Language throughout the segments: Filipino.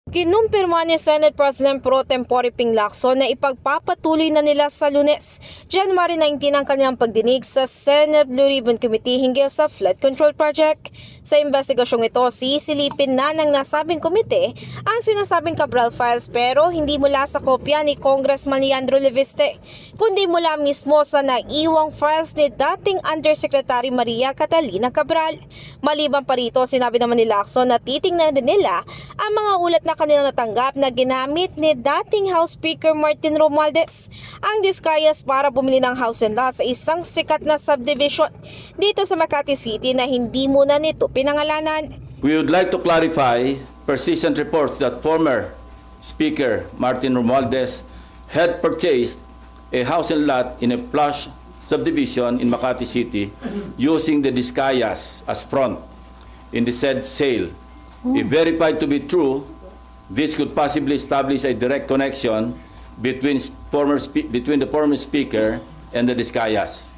Kinumpirma ni Senate President Pro Tempore Ping Lacson na ipagpapatuloy na nila sa Lunes, January 19 ang kanilang pagdinig sa Senate Blue Ribbon Committee hinggil sa flood control project. Sa investigasyong ito, sisilipin na ng nasabing komite ang sinasabing Cabral files pero hindi mula sa kopya ni Congressman Leandro Leviste, kundi mula mismo sa naiwang files ni dating Undersecretary Maria Catalina Cabral. Maliban pa rito, sinabi naman ni Lacson na titingnan din nila ang mga ulat na kanilang natanggap na ginamit ni dating House Speaker Martin Romualdez ang diskayas para bumili ng house and lot sa isang sikat na subdivision dito sa Makati City na hindi muna nito pinangalanan. We would like to clarify persistent reports that former Speaker Martin Romualdez had purchased a house and lot in a plush subdivision in Makati City using the disguise as front in the said sale. If verified to be true, this could possibly establish a direct connection between the former speaker and the disguise.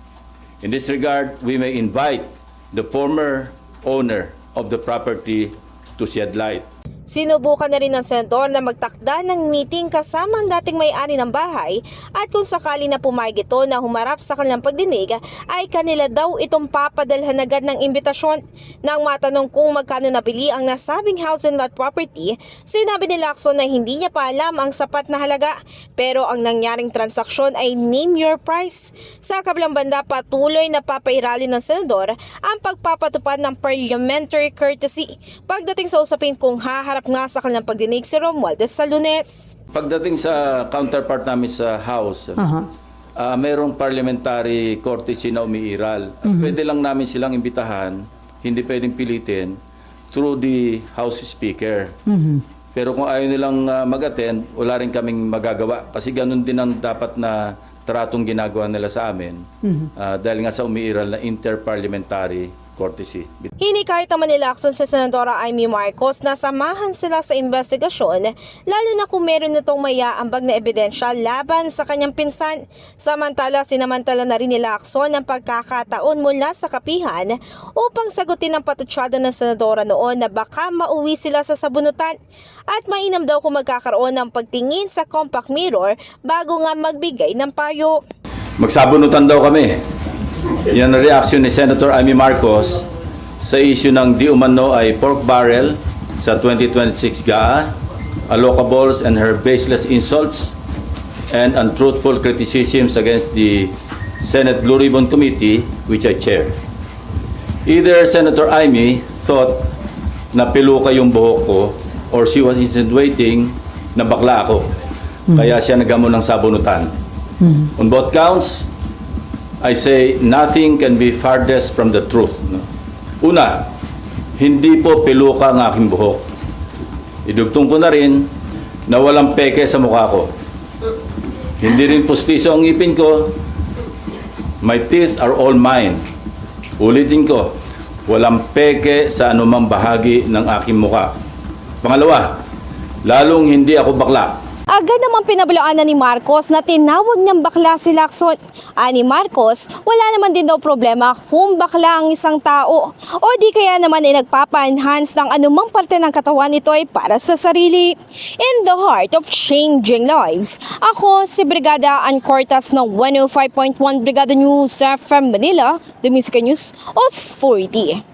In this regard, we may invite the former owner of the property to shed light. Sinubukan na rin ng senador na magtakda ng meeting kasama ang dating may-ari ng bahay at kung sakali na pumayag ito na humarap sa kanilang pagdinig ay kanila daw itong papadalhan agad ng imbitasyon. Nang matanong kung magkano nabili ang nasabing house and lot property, sinabi ni Lacson na hindi niya pa alam ang sapat na halaga pero ang nangyaring transaksyon ay name your price. Sa kabilang banda, patuloy na papairali ng senador ang pagpapatupad ng parliamentary courtesy pagdating sa usapin kung haharap nga sa kanilang pagdinig si Romualdez sa Lunes. Pagdating sa counterpart namin sa House, mayroong parliamentary courtesy na umiiral. At pwede lang namin silang imbitahan, hindi pwedeng pilitin, through the House Speaker. Pero kung ayaw nilang mag-attend, wala rin kaming magagawa. Kasi ganun din ang dapat na tratong ginagawa nila sa amin. Dahil nga sa umiiral na interparliamentary courtesy. Hinikayat naman ni Lacson sa Senadora Amy Marcos na samahan sila sa investigasyon lalo na kung meron itong mayaambag na ebidensya laban sa kanyang pinsan. Samantala, sinamantala na rin ni Lacson ang pagkakataon mula sa kapihan upang sagutin ang patutsyada ng Senadora noon na baka mauwi sila sa sabunutan at mainam daw kung magkakaroon ng pagtingin sa compact mirror bago nga magbigay ng payo. Magsabunutan daw kami. Yan ang reaction ni Senator Amy Marcos sa issue ng di umano ay pork barrel sa 2026 GAA, allocables and her baseless insults and untruthful criticisms against the Senate Blue Ribbon Committee which I chair. Either Senator Amy thought na piluka yung buhok ko or she was insinuating na bakla ako. Kaya siya nagamon ng sabunutan. On both counts, I say nothing can be farthest from the truth. Una, hindi po piluka ang aking buhok. Idugtong ko na rin na walang peke sa mukha ko. Hindi rin pustiso ang ngipin ko. My teeth are all mine. Ulitin ko, walang peke sa anumang bahagi ng aking mukha. Pangalawa, lalong hindi ako bakla. Agad namang pinabalaan na ni Marcos na tinawag niyang bakla si Lacson. Ani Marcos, wala naman din daw problema kung bakla ang isang tao o di kaya naman ay nagpapa-enhance ng anumang parte ng katawan nito ay para sa sarili. In the heart of changing lives, ako si Brigada Ann Cortas ng 105.1 Brigada News FM Manila, The Music News Authority.